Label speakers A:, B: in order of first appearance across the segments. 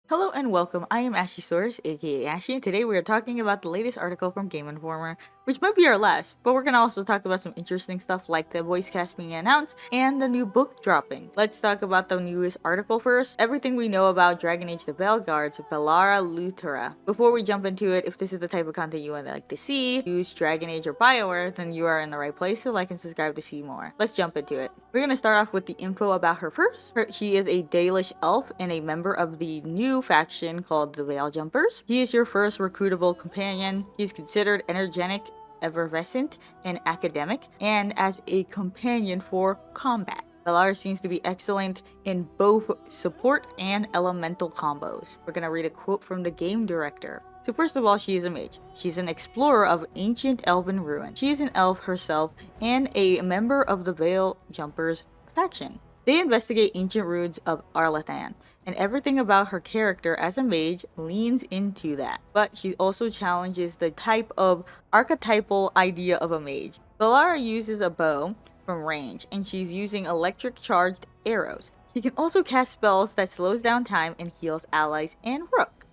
A: Hello and welcome. I am Ashy Source, aka Ashy, and today we are talking about the latest article from Game Informer, which might be our last, but we're gonna also talk about some interesting stuff like the voice cast being announced and the new book dropping. Let's talk about the newest article first. Everything we know about Dragon Age the Veilguard's Bellara Luthera. Before we jump into it, if this is the type of content you would like to see, use Dragon Age or bioware, then you are in the right place, so like and subscribe to see more. Let's jump into it. We're gonna start off with the info about her first. She is a Dalish elf and a member of the new faction called the Veil Jumpers. He is your first recruitable companion. He is considered energetic, effervescent, and academic, and as a companion for combat. Bellara seems to be excellent in both support and elemental combos. We're gonna read a quote from the game director. So first of all, she is a mage. She's an explorer of ancient elven ruins. She is an elf herself and a member of the Veil Jumpers faction. They investigate ancient ruins of Arlathan, and everything about her character as a mage leans into that. But she also challenges the type of archetypal idea of a mage. Bellara uses a bow from range, and she's using electric charged arrows. She can also cast spells that slows down time and heals allies and Rook.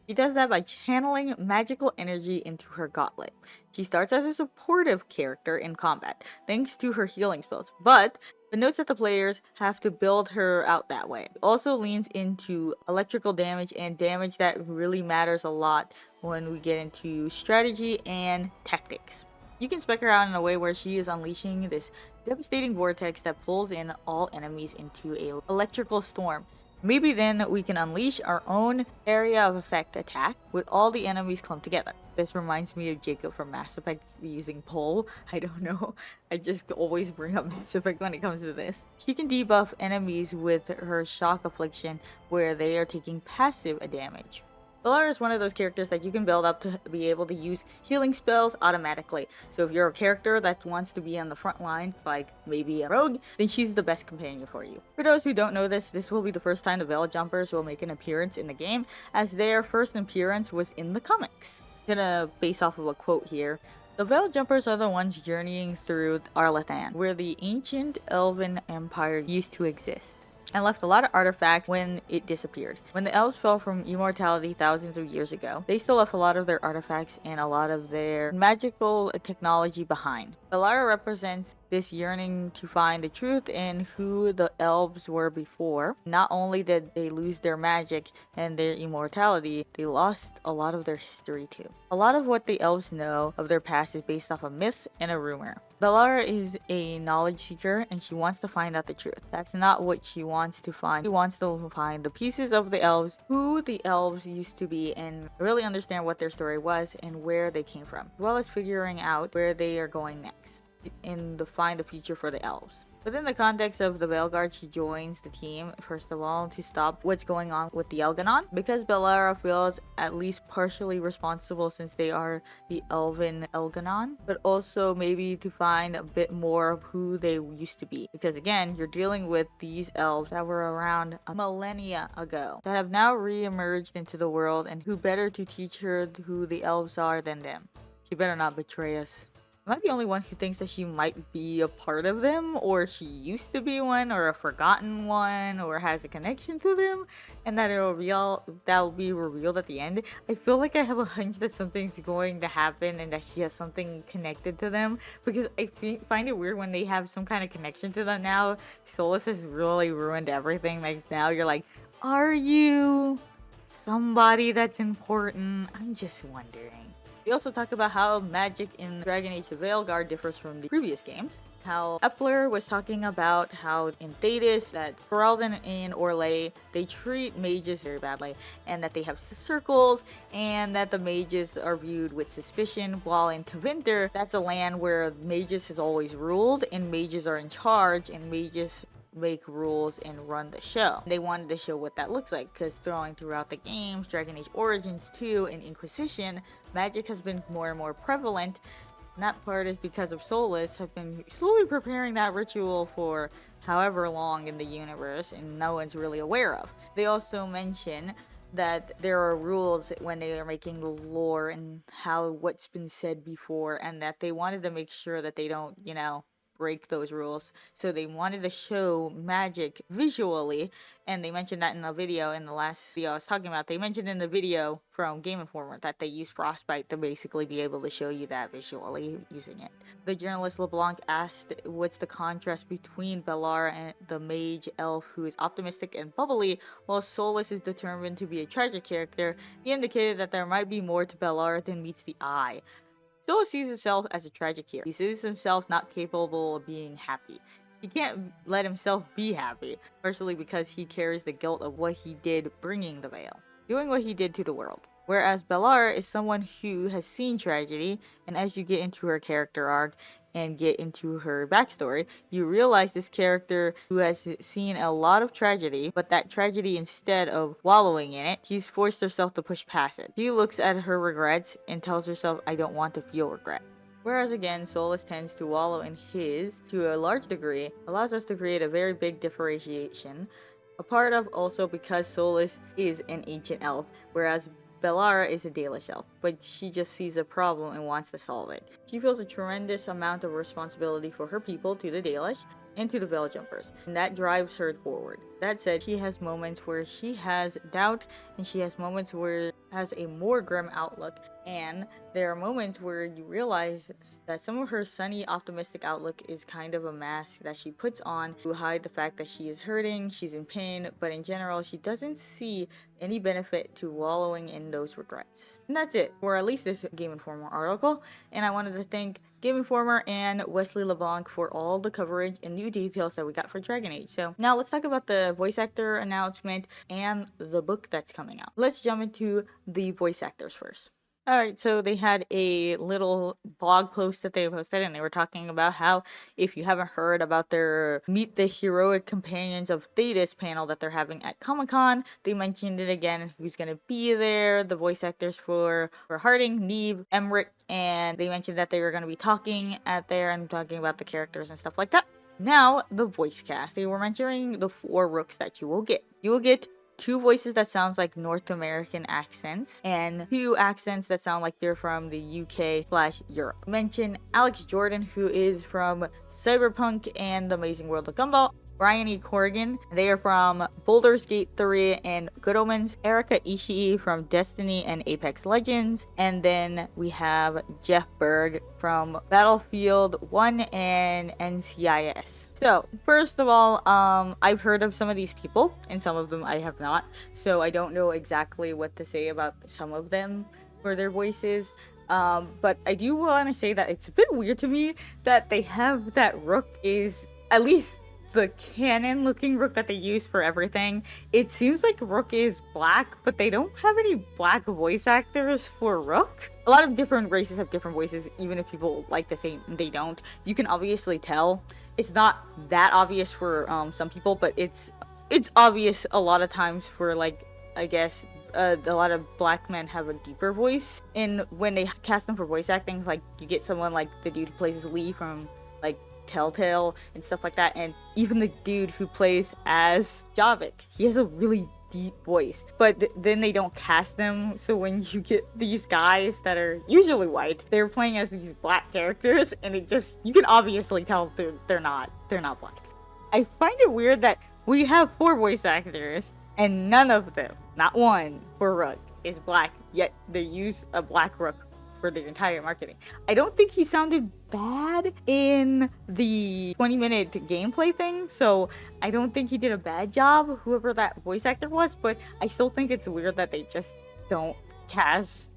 A: She does that by channeling magical energy into her gauntlet. She starts as a supportive character in combat, thanks to her healing spells, but notes that the players have to build her out that way. It also leans into electrical damage and damage that really matters a lot when we get into strategy and tactics. You can spec her out in a way where she is unleashing this devastating vortex that pulls in all enemies into a electrical storm. Maybe then we can unleash our own area of effect attack with all the enemies clumped together. This reminds me of Jacob from Mass Effect using pole. I don't know. I just always bring up Mass Effect when it comes to this. She can debuff enemies with her shock affliction where they are taking passive damage. Bellara is one of those characters that you can build up to be able to use healing spells automatically. So if you're a character that wants to be on the front lines, like maybe a rogue, then she's the best companion for you. For those who don't know this will be the first time the Veil Jumpers will make an appearance in the game, as their first appearance was in the comics. I'm gonna base off of a quote here. The Veil Jumpers are the ones journeying through Arlathan, where the ancient elven empire used to exist, and left a lot of artifacts when it disappeared. When the elves fell from immortality thousands of years ago, they still left a lot of their artifacts and a lot of their magical technology behind. Bellara represents this yearning to find the truth in who the elves were before. Not only did they lose their magic and their immortality, they lost a lot of their history too. A lot of what the elves know of their past is based off a myth and a rumor. Bellara is a knowledge seeker and she wants to find out the truth. That's not what she wants to find. She wants to find the pieces of the elves, who the elves used to be, and really understand what their story was and where they came from, as well as figuring out where they are going next and to find a future for the elves. Within the context of the Veilguard, she joins the team, first of all, to stop what's going on with the Elganon, because Bellara feels at least partially responsible since they are the Elven Elganon, but also maybe to find a bit more of who they used to be. Because again, you're dealing with these elves that were around a millennia ago, that have now re-emerged into the world, and who better to teach her who the elves are than them. She better not betray us. Am I the only one who thinks that she might be a part of them, or she used to be one, or a forgotten one, or has a connection to them, and that that'll be revealed at the end? I feel like I have a hunch that something's going to happen and that she has something connected to them, because I find it weird when they have some kind of connection to them now. Solus has really ruined everything. Like now you're like, are you somebody that's important? I'm just wondering. We also talk about how magic in Dragon Age the Veilguard differs from the previous games. How Epler was talking about how in Thetis, that Ferelden and Orlais, they treat mages very badly, and that they have circles, and that the mages are viewed with suspicion, while in Tevinter, that's a land where mages has always ruled, and mages are in charge, and mages make rules and run the show. They wanted to show what that looks like, because throwing throughout the games, Dragon Age Origins 2 and Inquisition, magic has been more and more prevalent. And that part is because of Solus have been slowly preparing that ritual for however long in the universe, and no one's really aware of. They also mention that there are rules when they are making the lore and how what's been said before, and that they wanted to make sure that they don't, break those rules. So they wanted to show magic visually, and they mentioned that in the video, in the last video I was talking about. They mentioned in the video from Game Informer that they use Frostbite to basically be able to show you that visually using it. The journalist LeBlanc asked what's the contrast between Bellara and the mage elf who is optimistic and bubbly, while Solus is determined to be a tragic character. He indicated that there might be more to Bellara than meets the eye. Solus sees himself as a tragic hero. He sees himself not capable of being happy. He can't let himself be happy, partially because he carries the guilt of what he did bringing the veil, doing what he did to the world. Whereas Bellara is someone who has seen tragedy, and as you get into her character arc and get into her backstory, you realize this character who has seen a lot of tragedy, but that tragedy, instead of wallowing in it, she's forced herself to push past it. She looks at her regrets and tells herself, I don't want to feel regret. Whereas again, Solus tends to wallow in his, to a large degree, allows us to create a very big differentiation. A part of also because Solus is an ancient elf, whereas Bellara is a Dalish elf, but she just sees a problem and wants to solve it. She feels a tremendous amount of responsibility for her people, to the Dalish, and to the Veil Jumpers, and that drives her forward. That said, she has moments where she has doubt, and she has moments where has a more grim outlook, and there are moments where you realize that some of her sunny, optimistic outlook is kind of a mask that she puts on to hide the fact that she is hurting, she's in pain, but in general, she doesn't see any benefit to wallowing in those regrets. And that's it for at least this Game Informer article, and I wanted to thank Game Informer and Wesley LeBlanc for all the coverage and new details that we got for Dragon Age. So now let's talk about the voice actor announcement and the book that's coming out. Let's jump into the voice actors first. Alright, so they had a little blog post that they posted, and they were talking about how, if you haven't heard about their Meet the Heroic Companions of Thetis panel that they're having at Comic-Con, they mentioned it again, who's gonna be there, the voice actors for Harding, Neve, Emmerich, and they mentioned that they were gonna be talking at there and talking about the characters and stuff like that. Now, the voice cast. They were mentioning the 4 rooks that you will get. You will get 2 voices that sounds like North American accents, and 2 accents that sound like they're from the UK/Europe. Mention Alex Jordan, who is from Cyberpunk and The Amazing World of Gumball. Brian E. Corrigan, they are from Baldur's Gate 3 and Good Omens. Erika Ishii from Destiny and Apex Legends. And then we have Jeff Berg from Battlefield 1 and NCIS. So, first of all, I've heard of some of these people, and some of them I have not. So I don't know exactly what to say about some of them for their voices. But I do want to say that it's a bit weird to me that they have that Rook is, at least the canon looking Rook that they use for everything. It seems like Rook is black, but they don't have any black voice actors for Rook. A lot of different races have different voices, even if people like the same, they don't. You can obviously tell. It's not that obvious for some people, but it's obvious a lot of times for, like, I guess a lot of black men have a deeper voice. And when they cast them for voice acting, like, you get someone like the dude who plays Lee from, like, Telltale and stuff like that, and even the dude who plays as Javik, he has a really deep voice, but then they don't cast them, so when you get these guys that are usually white, they're playing as these black characters, and it just, you can obviously tell they're not black. I find it weird that we have 4 voice actors and none of them, not one, for Rook is black, yet they use a black Rook for the entire marketing. I don't think he sounded bad in the 20-minute gameplay thing, so I don't think he did a bad job, whoever that voice actor was, but I still think it's weird that they just don't cast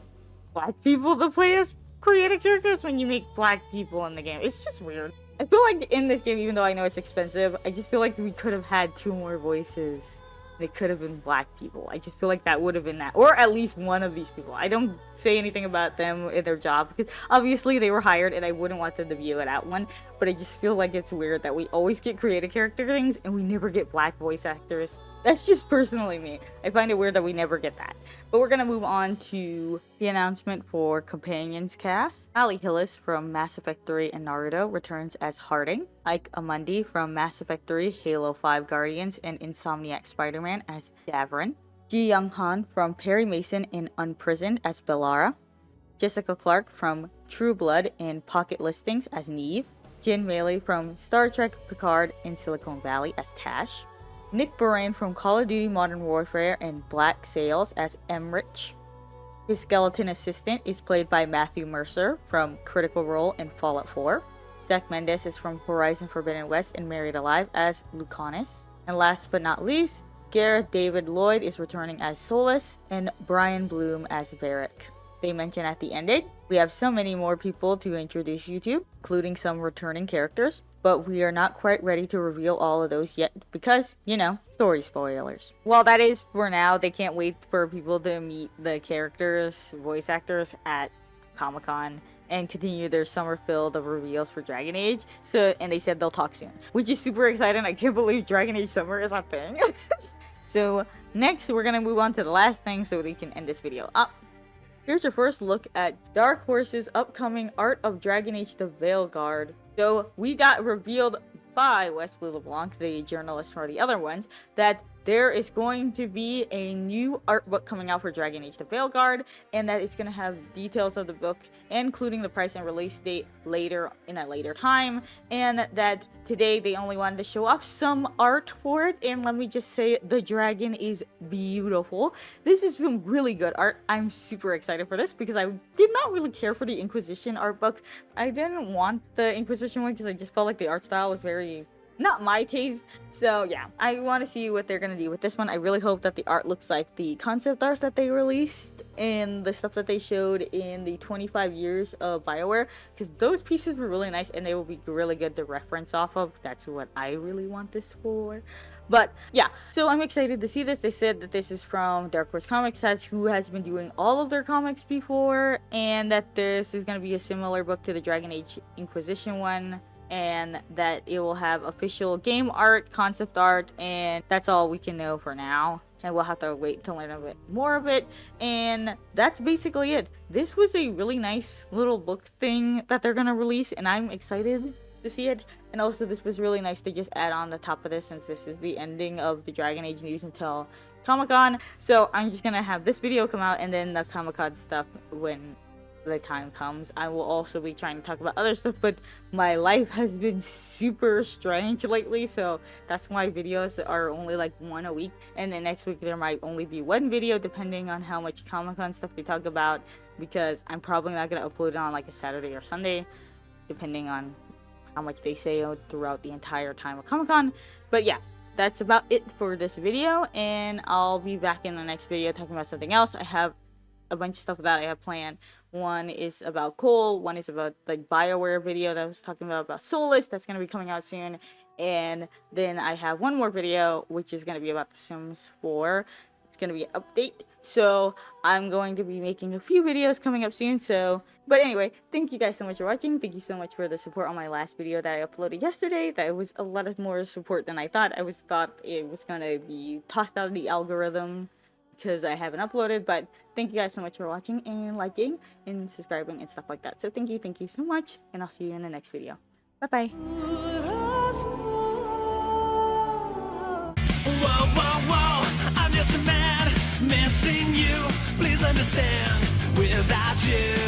A: black people to play as creative characters when you make black people in the game. It's just weird. I feel like in this game, even though I know it's expensive, I just feel like we could have had 2 more voices. They could have been black people. I just feel like that would have been that. Or at least one of these people. I don't say anything about them in their job, because obviously they were hired and I wouldn't want them to view it out one. But I just feel like it's weird that we always get creative character things and we never get black voice actors. That's just personally me. I find it weird that we never get that. But we're gonna move on to the announcement for Companions cast. Ali Hillis from Mass Effect 3 and Naruto returns as Harding. Ike Amundi from Mass Effect 3, Halo 5 Guardians, and Insomniac Spider-Man as Davrin. Ji Young Han from Perry Mason in Unprisoned as Bellara. Jessica Clarke from True Blood and Pocket Listings as Neve. Jin Meili from Star Trek Picard in Silicon Valley as Tash, Nick Borain from Call of Duty Modern Warfare and Black Sails as Emrich. His skeleton assistant is played by Matthew Mercer from Critical Role and Fallout 4. Zach Mendes is from Horizon Forbidden West and Married Alive as Lucanus. And last but not least, Gareth David Lloyd is returning as Solus and Brian Bloom as Varric. They mention at the ending, we have so many more people to introduce you to, including some returning characters, but we are not quite ready to reveal all of those yet because, you know, story spoilers. Well, that is for now. They can't wait for people to meet the characters, voice actors at Comic-Con and continue their summer filled of reveals for Dragon Age. And they said they'll talk soon, which is super exciting. I can't believe Dragon Age Summer is a thing. So next, we're gonna move on to the last thing so we can end this video up. Here's your first look at Dark Horse's upcoming Art of Dragon Age the Veilguard. So we got revealed by Wesley LeBlanc, the journalist for the other ones, that there is going to be a new art book coming out for Dragon Age the Veilguard, and that it's going to have details of the book, including the price and release date later in a later time, and that today they only wanted to show off some art for it, and let me just say, the dragon is beautiful. This is some really good art. I'm super excited for this because I did not really care for the Inquisition art book. I didn't want the Inquisition one because I just felt like the art style was very not my taste. So yeah, I want to see what they're gonna do with this one. I really hope that the art looks like the concept art that they released and the stuff that they showed in the 25 years of BioWare, because those pieces were really nice and they will be really good to reference off of. That's what I really want this for. But yeah, so I'm excited to see this. They said that this is from Dark Horse Comics, who has been doing all of their comics before, and that this is going to be a similar book to the Dragon Age Inquisition one, and that it will have official game art, concept art, and that's all we can know for now. And we'll have to wait to learn a bit more of it. And that's basically it. This was a really nice little book thing that they're going to release, and I'm excited to see it. And also, this was really nice to just add on the top of this, since this is the ending of the Dragon Age news until Comic-Con. So I'm just gonna have this video come out, and then the Comic-Con stuff when the time comes. I will also be trying to talk about other stuff, but my life has been super strange lately, so that's why videos are only like one a week, and then next week there might only be one video depending on how much Comic-Con stuff they talk about, because I'm probably not gonna upload it on like a Saturday or Sunday depending on how much they say throughout the entire time of Comic-Con. But yeah, that's about it for this video, and I'll be back in the next video talking about something else. I have a bunch of stuff that I have planned. One is about Cole, one is about the BioWare video that I was talking about Solus, that's going to be coming out soon, and then I have one more video which is going to be about The Sims 4. It's going to be an update, so I'm going to be making a few videos coming up soon. But anyway, thank you guys so much for watching. Thank you so much for the support on my last video that I uploaded yesterday. That was a lot of more support than I thought. I thought it was going to be tossed out of the algorithm because I haven't uploaded, but thank you guys so much for watching and liking and subscribing and stuff like that. So thank you so much, and I'll see you in the next video. Bye bye.
B: Whoa, I'm just a man missing you. Please understand, without you